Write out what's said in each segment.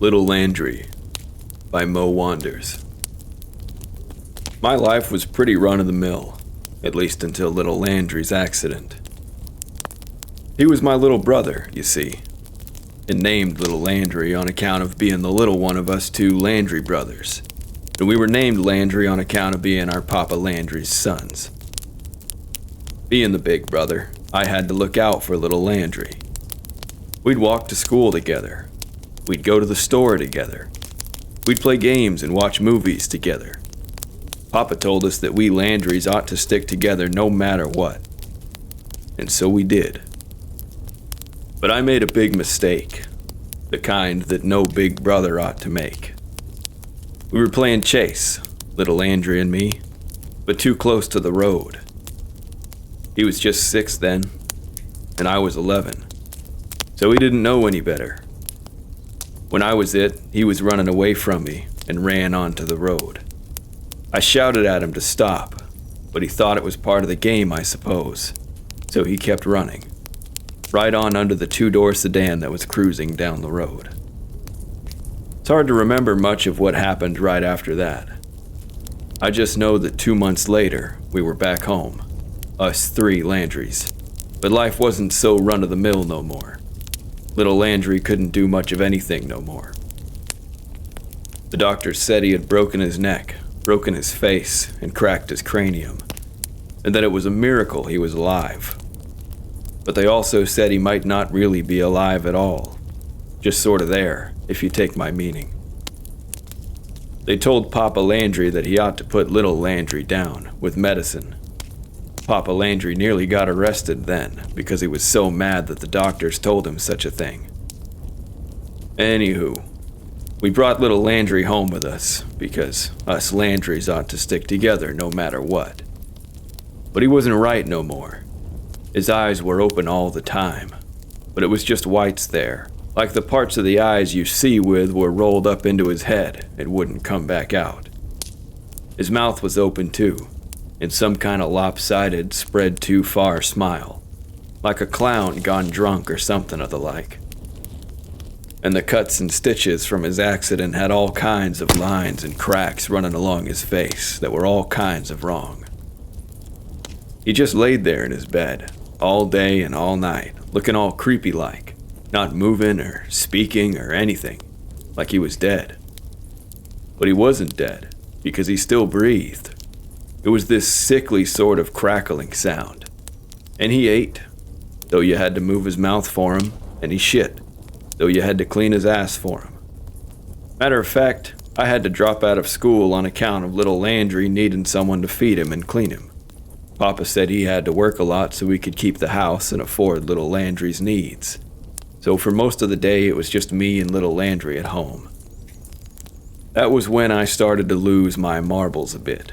Little Landry by Mo Wanders. My life was pretty run-of-the-mill, at least until little Landry's accident. He was my little brother, you see, and named little Landry on account of being the little one of us two Landry brothers, and we were named Landry on account of being our Papa Landry's sons. Being the big brother, I had to look out for little Landry. We'd walk to school together. We'd go to the store together. We'd play games and watch movies together. Papa told us that we Landrys ought to stick together no matter what. And so we did. But I made a big mistake, the kind that no big brother ought to make. We were playing chase, little Landry and me, but too close to the road. He was just 6 then, and I was 11, so he didn't know any better. When I was it, he was running away from me and ran onto the road. I shouted at him to stop, but he thought it was part of the game, I suppose, so he kept running, right on under the 2-door sedan that was cruising down the road. It's hard to remember much of what happened right after that. I just know that 2 months later, we were back home, us 3 Landrys, but life wasn't so run-of-the-mill no more. Little Landry couldn't do much of anything no more. The doctors said he had broken his neck, broken his face, and cracked his cranium, and that it was a miracle he was alive. But they also said he might not really be alive at all, just sort of there, if you take my meaning. They told Papa Landry that he ought to put little Landry down with medicine. Papa Landry nearly got arrested then because he was so mad that the doctors told him such a thing. Anywho, we brought little Landry home with us because us Landrys ought to stick together no matter what. But he wasn't right no more. His eyes were open all the time, but it was just whites there, like the parts of the eyes you see with were rolled up into his head and wouldn't come back out. His mouth was open too, in some kind of lopsided, spread-too-far smile, like a clown gone drunk or something of the like. And the cuts and stitches from his accident had all kinds of lines and cracks running along his face that were all kinds of wrong. He just laid there in his bed, all day and all night, looking all creepy-like, not moving or speaking or anything, like he was dead. But he wasn't dead, because he still breathed. It was this sickly sort of crackling sound. And he ate, though you had to move his mouth for him, and he shit, though you had to clean his ass for him. Matter of fact, I had to drop out of school on account of little Landry needing someone to feed him and clean him. Papa said he had to work a lot so we could keep the house and afford little Landry's needs. So for most of the day, it was just me and little Landry at home. That was when I started to lose my marbles a bit.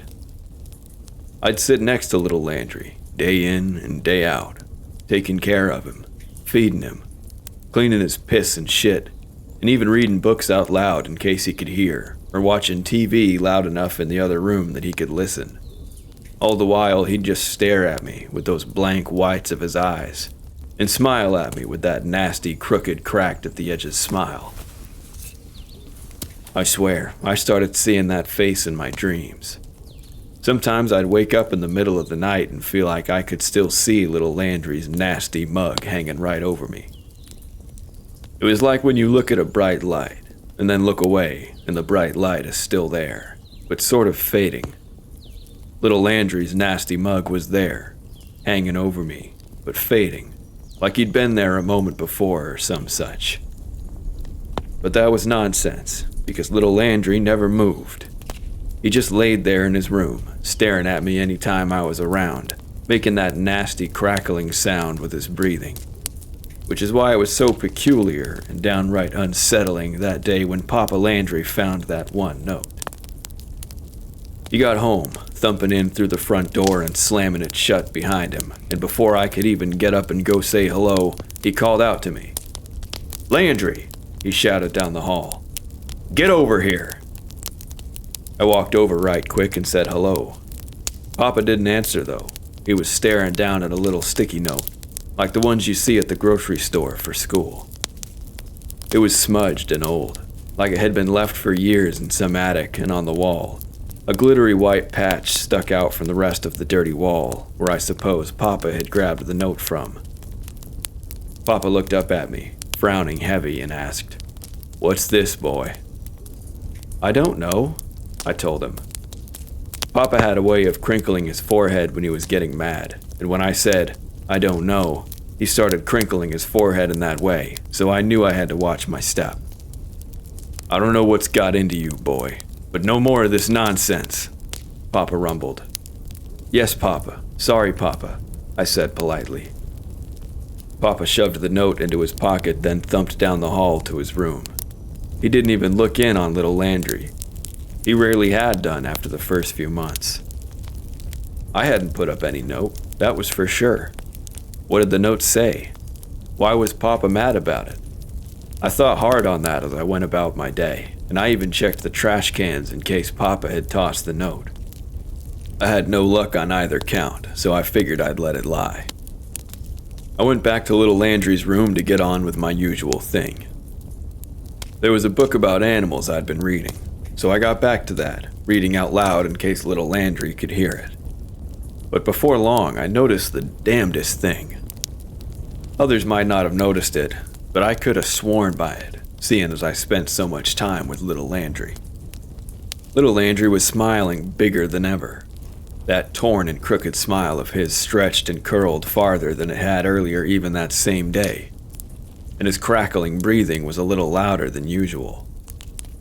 I'd sit next to little Landry, day in and day out, taking care of him, feeding him, cleaning his piss and shit, and even reading books out loud in case he could hear, or watching TV loud enough in the other room that he could listen. All the while, he'd just stare at me with those blank whites of his eyes, and smile at me with that nasty, crooked, cracked at the edges smile. I swear, I started seeing that face in my dreams. Sometimes I'd wake up in the middle of the night and feel like I could still see little Landry's nasty mug hanging right over me. It was like when you look at a bright light, and then look away, and the bright light is still there, but sort of fading. Little Landry's nasty mug was there, hanging over me, but fading, like he'd been there a moment before or some such. But that was nonsense, because little Landry never moved. He just laid there in his room, staring at me any time I was around, making that nasty crackling sound with his breathing. Which is why it was so peculiar and downright unsettling that day when Papa Landry found that one note. He got home, thumping in through the front door and slamming it shut behind him, and before I could even get up and go say hello, he called out to me. "Landry," he shouted down the hall. "Get over here." I walked over right quick and said hello. Papa didn't answer though. He was staring down at a little sticky note, like the ones you see at the grocery store for school. It was smudged and old, like it had been left for years in some attic, and on the wall, a glittery white patch stuck out from the rest of the dirty wall, where I suppose Papa had grabbed the note from. Papa looked up at me, frowning heavy, and asked, "What's this, boy?" "I don't know," I told him. Papa had a way of crinkling his forehead when he was getting mad, and when I said, "I don't know," he started crinkling his forehead in that way, so I knew I had to watch my step. "I don't know what's got into you, boy, but no more of this nonsense," Papa rumbled. "Yes, Papa. Sorry, Papa," I said politely. Papa shoved the note into his pocket, then thumped down the hall to his room. He didn't even look in on little Landry. He rarely had done after the first few months. I hadn't put up any note, that was for sure. What did the note say? Why was Papa mad about it? I thought hard on that as I went about my day, and I even checked the trash cans in case Papa had tossed the note. I had no luck on either count, so I figured I'd let it lie. I went back to little Landry's room to get on with my usual thing. There was a book about animals I'd been reading, so I got back to that, reading out loud in case little Landry could hear it. But before long, I noticed the damnedest thing. Others might not have noticed it, but I could have sworn by it, seeing as I spent so much time with little Landry. Little Landry was smiling bigger than ever. That torn and crooked smile of his stretched and curled farther than it had earlier even that same day. And his crackling breathing was a little louder than usual.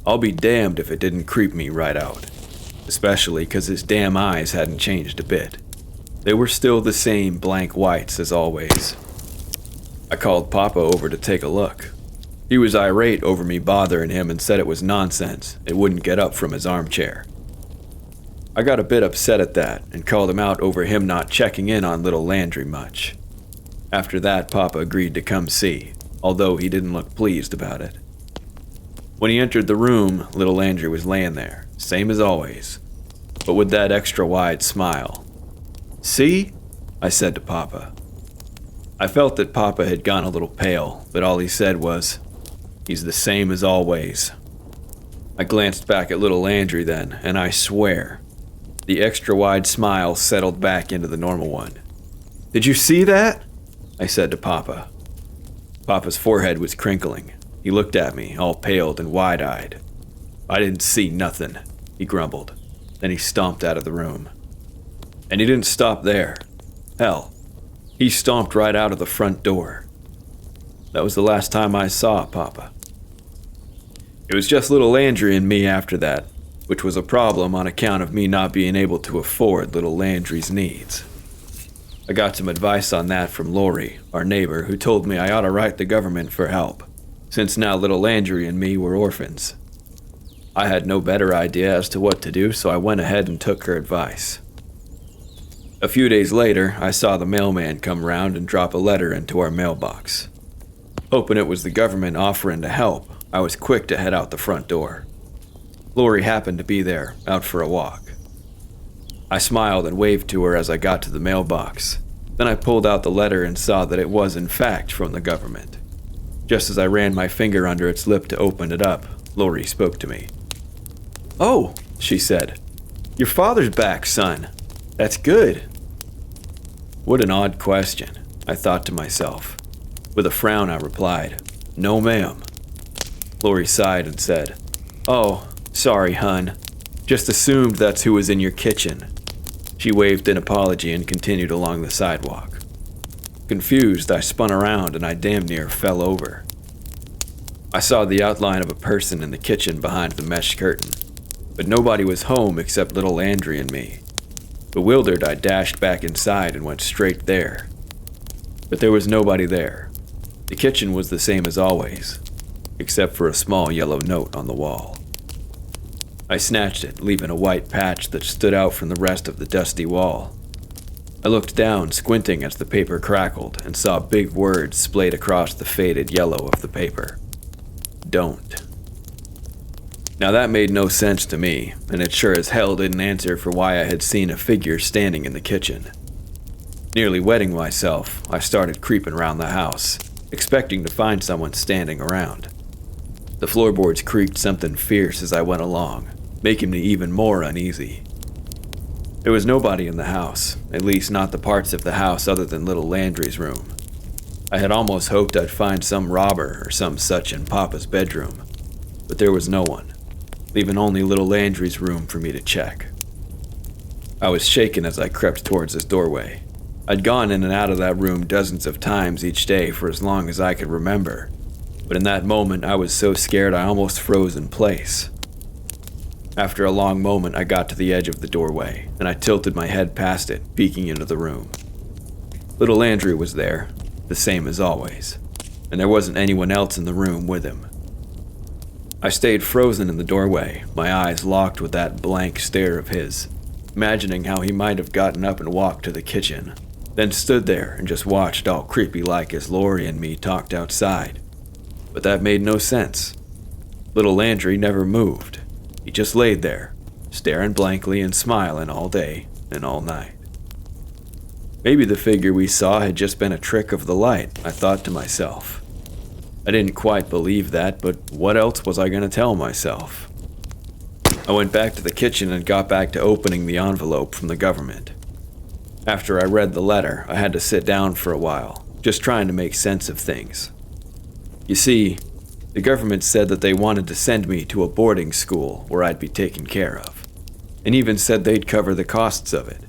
I'll be damned if it didn't creep me right out, especially 'cause his damn eyes hadn't changed a bit. They were still the same blank whites as always. I called Papa over to take a look. He was irate over me bothering him and said it was nonsense. It wouldn't get up from his armchair. I got a bit upset at that and called him out over him not checking in on little Landry much. After that, Papa agreed to come see, although he didn't look pleased about it. When he entered the room, little Landry was laying there, same as always, but with that extra wide smile. "See?" I said to Papa. I felt that Papa had gone a little pale, but all he said was, "He's the same as always." I glanced back at little Landry then, and I swear, the extra wide smile settled back into the normal one. "Did you see that?" I said to Papa. Papa's forehead was crinkling. He looked at me, all paled and wide-eyed. "I didn't see nothing," he grumbled. Then he stomped out of the room. And he didn't stop there. Hell, he stomped right out of the front door. That was the last time I saw Papa. It was just little Landry and me after that, which was a problem on account of me not being able to afford little Landry's needs. I got some advice on that from Lori, our neighbor, who told me I ought to write the government for help, since now little Landry and me were orphans. I had no better idea as to what to do, so I went ahead and took her advice. A few days later, I saw the mailman come round and drop a letter into our mailbox. Hoping it was the government offering to help, I was quick to head out the front door. Lori happened to be there, out for a walk. I smiled and waved to her as I got to the mailbox. Then I pulled out the letter and saw that it was in fact from the government. Just as I ran my finger under its lip to open it up, Lori spoke to me. "Oh," she said, "your father's back, son. That's good." What an odd question, I thought to myself. With a frown, I replied, "No, ma'am." Lori sighed and said, "Oh, sorry, hun. Just assumed that's who was in your kitchen." She waved an apology and continued along the sidewalk. Confused, I spun around and I damn near fell over. I saw the outline of a person in the kitchen behind the mesh curtain, but nobody was home except little Landry and me. Bewildered, I dashed back inside and went straight there. But there was nobody there. The kitchen was the same as always, except for a small yellow note on the wall. I snatched it, leaving a white patch that stood out from the rest of the dusty wall. I looked down, squinting as the paper crackled, and saw big words splayed across the faded yellow of the paper. Don't. Now that made no sense to me, and it sure as hell didn't answer for why I had seen a figure standing in the kitchen. Nearly wetting myself, I started creeping around the house, expecting to find someone standing around. The floorboards creaked something fierce as I went along, making me even more uneasy. There was nobody in the house, at least not the parts of the house other than little Landry's room. I had almost hoped I'd find some robber or some such in Papa's bedroom, but there was no one, leaving only little Landry's room for me to check. I was shaken as I crept towards his doorway. I'd gone in and out of that room dozens of times each day for as long as I could remember, but in that moment I was so scared I almost froze in place. After a long moment, I got to the edge of the doorway, and I tilted my head past it, peeking into the room. Little Landry was there, the same as always, and there wasn't anyone else in the room with him. I stayed frozen in the doorway, my eyes locked with that blank stare of his, imagining how he might have gotten up and walked to the kitchen, then stood there and just watched all creepy-like as Lori and me talked outside. But that made no sense. Little Landry never moved. He just laid there, staring blankly and smiling all day and all night. Maybe the figure we saw had just been a trick of the light, I thought to myself. I didn't quite believe that, but what else was I going to tell myself? I went back to the kitchen and got back to opening the envelope from the government. After I read the letter, I had to sit down for a while, just trying to make sense of things. You see, the government said that they wanted to send me to a boarding school where I'd be taken care of, and even said they'd cover the costs of it.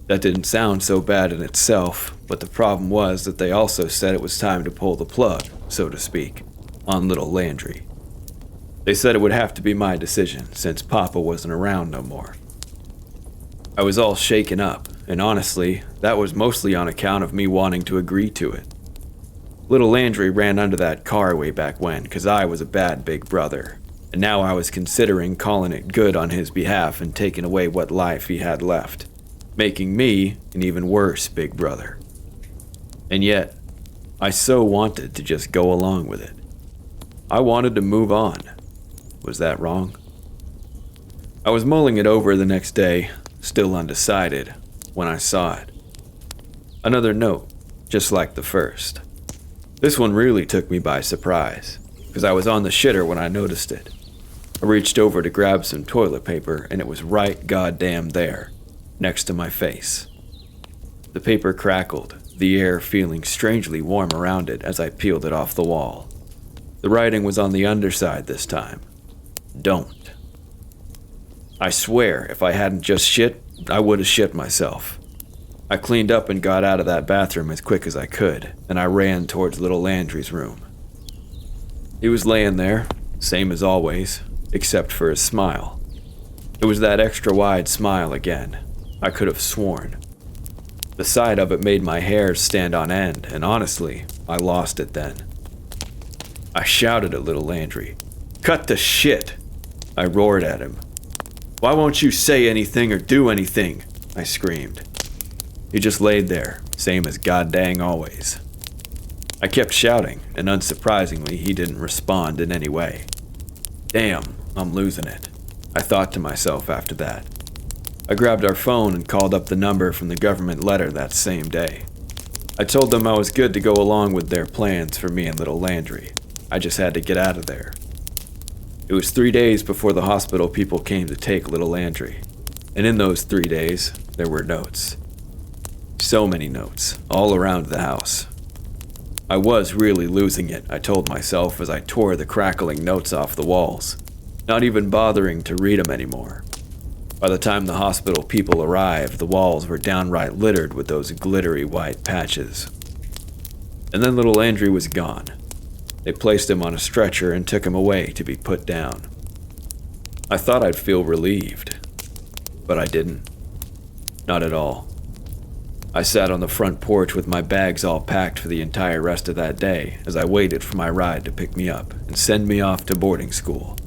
That didn't sound so bad in itself, but the problem was that they also said it was time to pull the plug, so to speak, on little Landry. They said it would have to be my decision since Papa wasn't around no more. I was all shaken up, and honestly, that was mostly on account of me wanting to agree to it. Little Landry ran under that car way back when, 'cause I was a bad big brother, and now I was considering calling it good on his behalf and taking away what life he had left, making me an even worse big brother. And yet, I so wanted to just go along with it. I wanted to move on. Was that wrong? I was mulling it over the next day, still undecided, when I saw it. Another note, just like the first. This one really took me by surprise, because I was on the shitter when I noticed it. I reached over to grab some toilet paper, and it was right goddamn there, next to my face. The paper crackled, the air feeling strangely warm around it as I peeled it off the wall. The writing was on the underside this time. Don't. I swear, if I hadn't just shit, I would have shit myself. I cleaned up and got out of that bathroom as quick as I could, and I ran towards little Landry's room. He was laying there, same as always, except for his smile. It was that extra wide smile again. I could have sworn. The sight of it made my hair stand on end, and honestly, I lost it then. I shouted at little Landry. "Cut the shit!" I roared at him. "Why won't you say anything or do anything?" I screamed. He just laid there, same as goddang always. I kept shouting, and unsurprisingly, he didn't respond in any way. Damn, I'm losing it, I thought to myself after that. I grabbed our phone and called up the number from the government letter that same day. I told them I was good to go along with their plans for me and little Landry. I just had to get out of there. It was 3 days before the hospital people came to take little Landry, and in those 3 days, there were notes. So many notes, all around the house. I was really losing it, I told myself as I tore the crackling notes off the walls, not even bothering to read them anymore. By the time the hospital people arrived, the walls were downright littered with those glittery white patches. And then little Landry was gone. They placed him on a stretcher and took him away to be put down. I thought I'd feel relieved, but I didn't. Not at all. I sat on the front porch with my bags all packed for the entire rest of that day as I waited for my ride to pick me up and send me off to boarding school.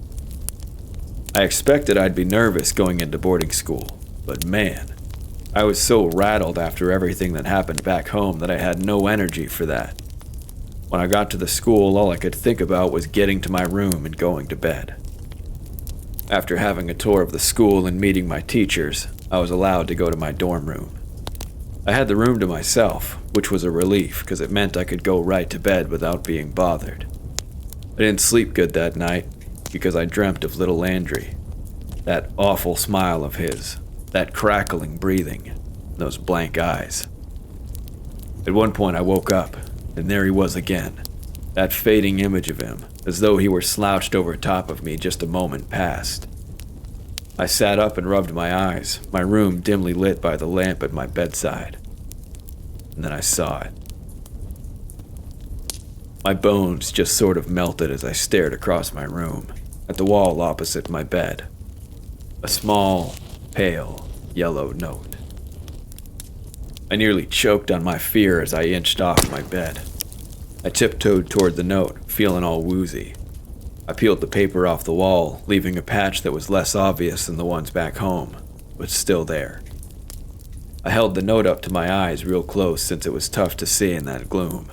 I expected I'd be nervous going into boarding school, but man, I was so rattled after everything that happened back home that I had no energy for that. When I got to the school, all I could think about was getting to my room and going to bed. After having a tour of the school and meeting my teachers, I was allowed to go to my dorm room. I had the room to myself, which was a relief because it meant I could go right to bed without being bothered. I didn't sleep good that night because I dreamt of little Landry. That awful smile of his, that crackling breathing, those blank eyes. At one point I woke up, and there he was again, that fading image of him, as though he were slouched over top of me just a moment past. I sat up and rubbed my eyes, my room dimly lit by the lamp at my bedside. And then I saw it. My bones just sort of melted as I stared across my room, at the wall opposite my bed. A small, pale, yellow note. I nearly choked on my fear as I inched off my bed. I tiptoed toward the note, feeling all woozy. I peeled the paper off the wall, leaving a patch that was less obvious than the ones back home, but still there. I held the note up to my eyes real close since it was tough to see in that gloom.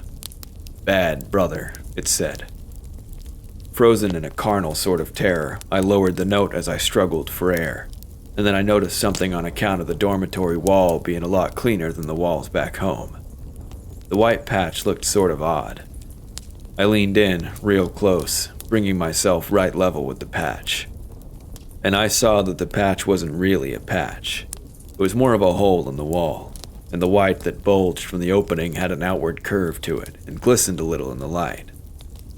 "Bad brother," it said. Frozen in a carnal sort of terror, I lowered the note as I struggled for air, and then I noticed something on account of the dormitory wall being a lot cleaner than the walls back home. The white patch looked sort of odd. I leaned in, real close, bringing myself right level with the patch. And I saw that the patch wasn't really a patch. It was more of a hole in the wall, and the white that bulged from the opening had an outward curve to it and glistened a little in the light,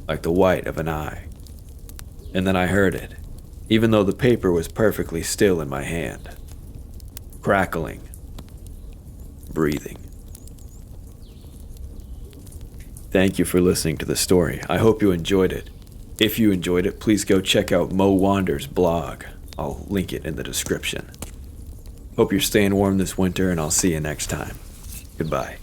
like the white of an eye. And then I heard it, even though the paper was perfectly still in my hand. Crackling. Breathing. Thank you for listening to the story. I hope you enjoyed it. If you enjoyed it, please go check out Mo Wander's blog. I'll link it in the description. Hope you're staying warm this winter, and I'll see you next time. Goodbye.